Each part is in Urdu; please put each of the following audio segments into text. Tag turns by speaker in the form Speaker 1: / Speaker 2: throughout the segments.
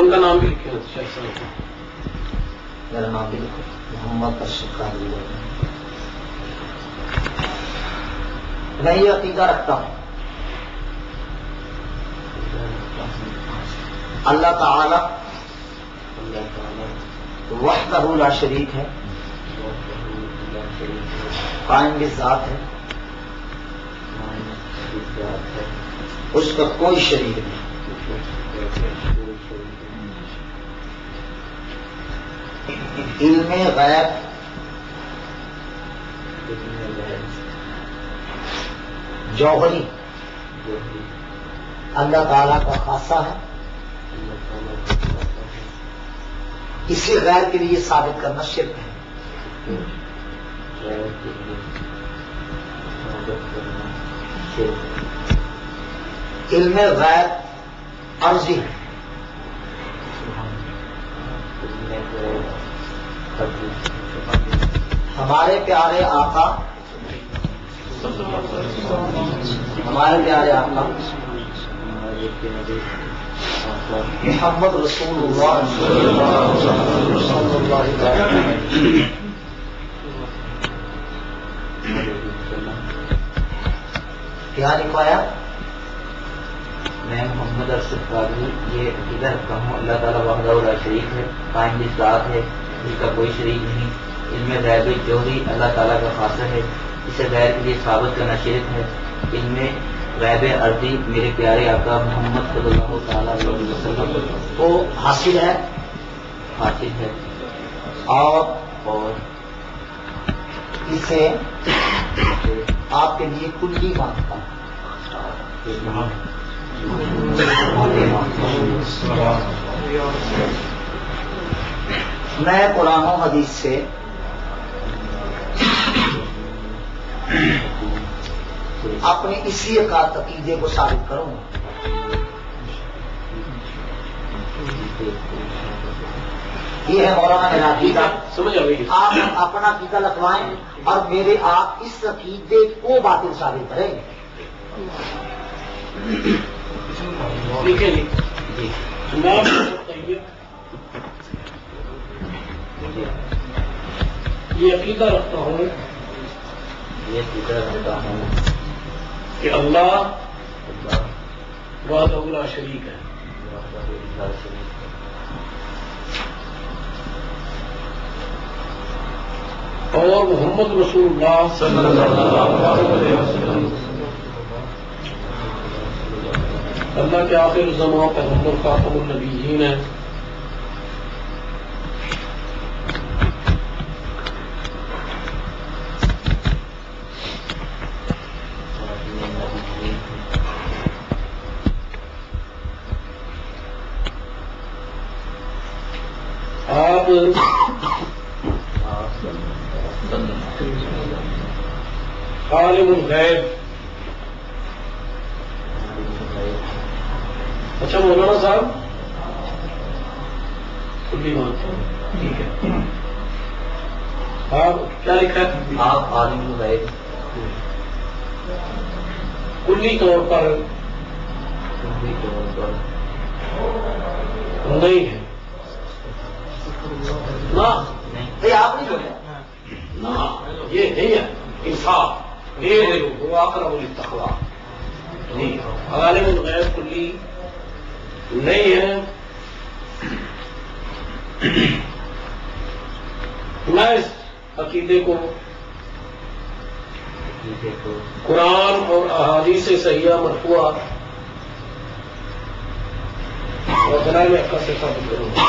Speaker 1: ان کا نام بھی لکھے
Speaker 2: میرا نام بھی لکھو، محمد ارشد قادری۔ میں یہ عقیدہ رکھتا ہوں اللہ تعالی وحدہ لا شریک ہے، قائم بالذات ہے، اس کا کوئی شریک نہیں۔ علم غیب جوہری اللہ تعالیٰ کا خاصہ ہے، اسی غیر کے لیے ثابت کرنا شرک ہے۔ علم غیب عرضی ہے، ہمارے پیارے آقا محمد رسول اللہ صلی اللہ علیہ وسلم کیا لکھوایا؟ میں محمد ارشد قادری یہ عقیدہ رکھتا ہوں اللہ تعالیٰ وحدہ لا شریک ہے، قائم بالذات ہے، اس کا کوئی شریک نہیں۔ علم غیب جوہری اللہ تعالیٰ کا خاصہ ہے، اسے غیر کے لیے ثابت کرنا شرک ہے۔ علم غیب ارضی میرے پیارے آقا محمد صلی اللہ تعالیٰ علیہ وسلم کو حاصل ہے اور اسے آپ کے لیے کلی مانتا ہوں۔ میں قرآن و حدیث سے اپنے اسی عقیدے کو ثابت کروں، یہ ہے مولانا میرا عقیدہ۔ آپ اپنا عقیدہ لکھوائیں اور میرے آپ اس عقیدے کو باطل ثابت کریں گے۔
Speaker 1: یہ عقیدہ رکھتا ہوں کہ اللہ وحدہ لا شریک ہے، اور محمد رسول اللہ صلی اللہ علیہ وسلم اللہ کے آخر زمان پیغمبر خاتم النبیین ہے۔ آپ عالم الغیب، اچھا مولانا صاحب کلی بات ٹھیک ہے، آپ کیا لکھا ہے؟
Speaker 2: آپ عالم الغیب
Speaker 1: کلی طور پر نہیں ہے نا،
Speaker 2: آپ نہیں بولے
Speaker 1: نا، یہ نہیں ہے انصاف، یہ اقرب للتقوی نہیں، عالم الغیب کلی نہیں ہے۔ میں اس عقیدے کو قرآن اور احادیث صحیحہ مرفوعہ اور دلائل عقل سے ثابت کروں گا۔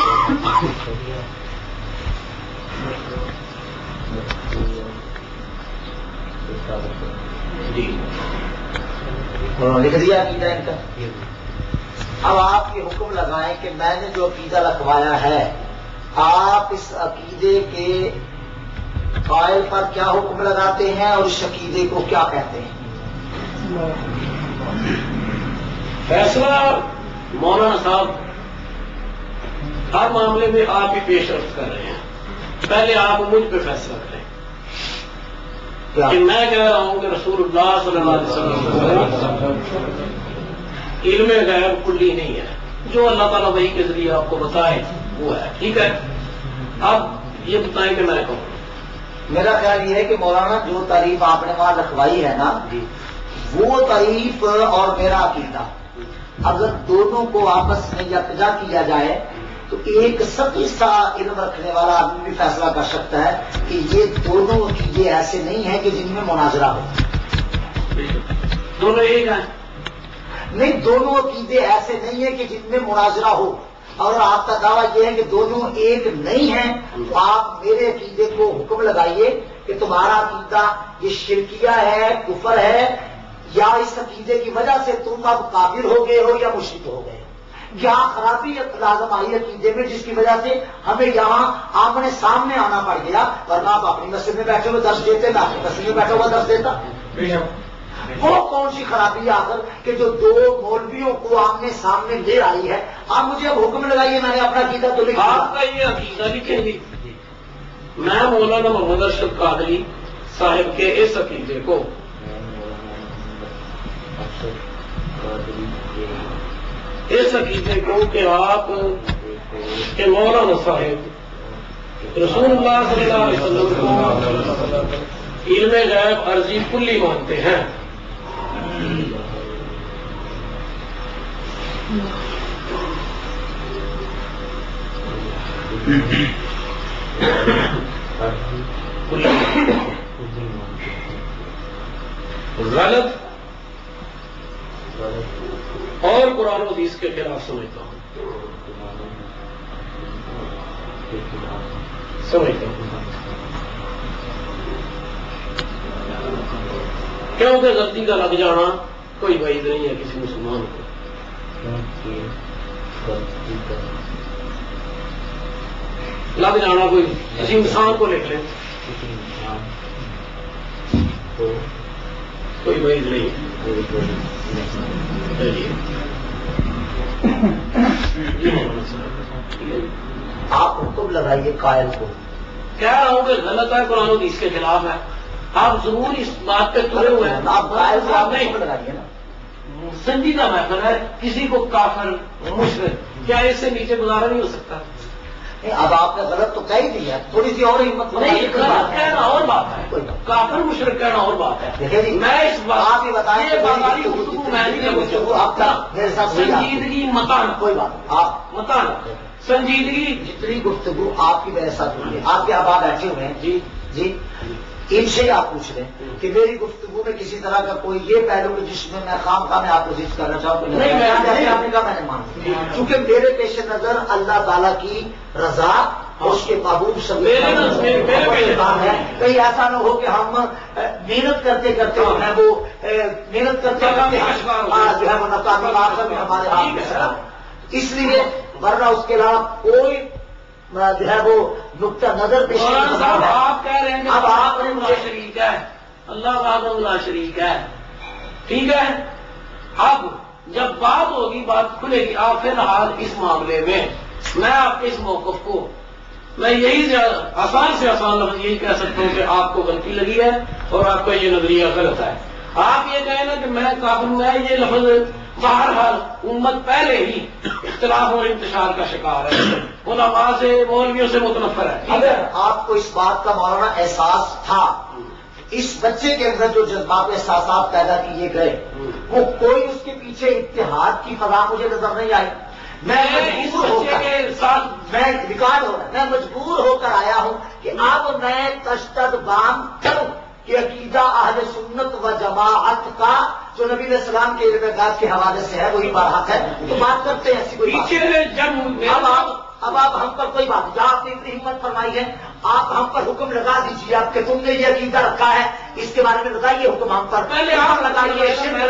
Speaker 1: جی
Speaker 2: لکھ دیا عقیدہ ان کا۔ اب آپ یہ حکم لگائیں کہ میں نے جو عقیدہ لکھوایا ہے، آپ اس عقیدے کے قائل پر کیا حکم لگاتے ہیں اور اس عقیدے کو کیا کہتے ہیں؟
Speaker 1: فیصلہ مولانا صاحب ہر معاملے میں آپ ہی پیش رفت کر رہے ہیں، پہلے آپ مجھ پہ فیصلہ کریں کہ میں کہہ رہا ہوں کہ رسول اللہ صلی اللہ علیہ وسلم علم غیب کلی نہیں ہے، جو اللہ تعالیٰ وحی کے ذریعے آپ کو بتائے وہ ہے. ٹھیک ہے, اب یہ بتائیں کہ میں کہوں.
Speaker 2: میرا خیال یہ ہے کہ مولانا جو تعریف آپ نے وہاں لکھوائی ہے نا, وہ تعریف اور میرا عقیدہ اگر دونوں کو آپس میں یکجا کیا جائے تو ایک سطحی سا علم رکھنے والا آدمی بھی فیصلہ کر سکتا ہے کہ یہ دونوں چیزیں ایسے نہیں ہیں کہ جن میں مناظرہ ہو.
Speaker 1: دونوں ایک ہیں
Speaker 2: نہیں, دونوں عقیدے ایسے نہیں ہیں کہ جن میں مناظرہ ہو. اور آپ کا دعویٰ یہ ہے کہ دونوں ایک نہیں ہیں, تو آپ میرے عقیدے کو حکم لگائیے کہ تمہارا عقیدہ یہ شرکیہ ہے, کفر ہے, یا اس عقیدے کی وجہ سے تم اب کافر ہو گئے ہو یا مشرک ہو گئے. کیا خرابی لازم آئی عقیدے میں جس کی وجہ سے ہمیں یہاں آمنے سامنے آنا پڑ گیا, ورنہ آپ اپنی مسجد میں بیٹھے ہوئے درس دیتے, میں اپنی مسجد میں بیٹھا ہوا درس دیتا. وہ کون سی خرابی ہے آخر کہ جو دو مولویوں کو آمنے سامنے لے آئی ہے؟ آپ مجھے اب حکم لگائیے, میں نے اپنا عقیدہ تو لکھا.
Speaker 1: آپ کا یہ عقیدہ لکھیں گے. میں مولانا محمد ارشد قادری صاحب کے اس عقیدے کو کہ آپ کہ مولانا صاحب رسول اللہ صلی اللہ علیہ وسلم کو علم غیب عرضی کلی مانتے ہیں. غلط اور قرآن و حدیث کے خلاف سمجھتا ہوں. کیونکہ غلطی کا لگ جانا کوئی بعید نہیں ہے کسی مسلمان کو. لگ جانا کوئی کسی انسان کو لکھ لیں کوئی بعید نہیں ہے.
Speaker 2: آپ حکم لگائیے قائل کو.
Speaker 1: کہہ رہا ہوں کہ غلط ہے, قرآن و حدیث کے خلاف ہے. آپ ضرور اس بات پہ تلے ہوئے ہیں.
Speaker 2: آپ قائل کو آپ نہیں لگائیے نا.
Speaker 1: سنجیدہ محفل ہے, کسی کو کافر مشرک کیا اس سے نیچے گزارا نہیں ہو سکتا.
Speaker 2: اب آپ نے غلط تو کہہ ہی دیا, تھوڑی سی اور ہمت
Speaker 1: نہیں, غلط کہنا اور بات ہے, کافر مشرک کہنا اور بات ہے. میں اس بات
Speaker 2: ہی بتائیں
Speaker 1: سنجیدگی متان
Speaker 2: کوئی بات آپ
Speaker 1: متان سنجیدگی
Speaker 2: جتنی گفتگو آپ کی میرے ساتھ ہوئی ہے, آپ کے احباب بیٹھے ہوئے ہیں جی جی, ان سے آپ پوچھ رہے ہیں کہ میری گفتگو میں کسی طرح کا کوئی یہ پہلو کہ جس میں میں خام خواہ میں آپ کو ذکر کرنا چاہوں کہ آپ نے کہا میں نے مان, چونکہ میرے پیش نظر اللہ تعالیٰ کی رضا اس کے محبوب سب ہے. کہیں ایسا نہ ہو کہ ہم محنت کرتے کرتے ہیں وہ محنت کرتے کرتے جو ہے وہ ناکامی آخر میں ہمارے ہاتھ میں سرا. اس لیے ورنہ اس کے علاوہ کوئی جو ہے وہ نقطہ نظر پیش
Speaker 1: صاحب آپ کہہ رہے ہیں
Speaker 2: اب آپ نے مجھے
Speaker 1: شریک ہے, اللہ وحدہ لا شریک ہے. ٹھیک ہے, اب جب بات ہوگی بات کھلے گی. آپ فی الحال اس معاملے میں آپ کے اس موقف کو میں یہی آسان سے آسان لفظ یہی کہہ سکتا ہوں کہ آپ کو غلطی لگی ہے اور آپ کا یہ نظریہ غلط ہے. آپ یہ کہیں نا کہ میں کافر ہوں, میں یہ لفظ بہرحال امت پہلے ہی اختلاف اور انتشار کا شکار ہے, علماء سے مولویوں سے متنفر ہے.
Speaker 2: اگر آپ کو اس بات کا مولانا احساس تھا, اس بچے کے اندر جو جذبات احساسات پیدا کیے گئے وہ کوئی اس کے پیچھے اتحاد کی فضا مجھے نظر نہیں آئی. میں مجبور ہو کر میں ریکارڈ ہو رہا ہے, میں مجبور ہو کر آیا ہوں کہ اب میں تشدد بام کروں کہ عقیدہ اہل سنت و جماعت کا جو نبی علیہ السلام کے علم غیب کے حوالے سے ہے وہی برحق ہے. تو بات کرتے ہیں ایسی کوئی بات. اب آپ ہم پر کوئی بات جہاں آپ نے اتنی ہمت فرمائی ہے, آپ ہم پر حکم لگا دیجیے آپ کہ تم نے یہ عقیدہ رکھا ہے, اس کے بارے میں لگائیے حکم ہم پر.
Speaker 1: پہلے آپ لگائیے, میں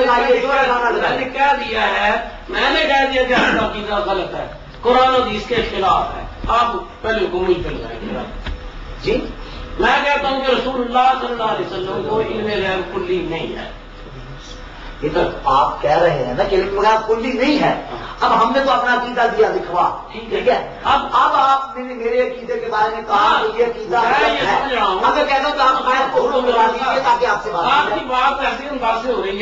Speaker 1: نے کہہ دیا ہے, میں نے کہہ دیا کہ آپ کا عقیدہ غلط ہے, قرآن و حدیث کے خلاف ہے. آپ پہلے حکم مجھ پہ لگائیں.
Speaker 2: جی
Speaker 1: میں کہتا ہوں کہ رسول اللہ صلی اللہ علیہ وسلم کو علم غیب کلی نہیں ہے.
Speaker 2: ادھر آپ کہہ رہے ہیں نا کہ علم غیب کلی نہیں ہے. اب ہم نے تو اپنا عقیدہ دیا لکھوا, ٹھیک ہے. اب آپ نے میرے عقیدے کے بارے میں کہا کہ یہ عقیدہ ہے. اگر کہنا تو آپ غیب کو حکم لگا دیجیے تاکہ آپ سے بات
Speaker 1: آپ کی بات ایسے انداز سے ہو رہی ہے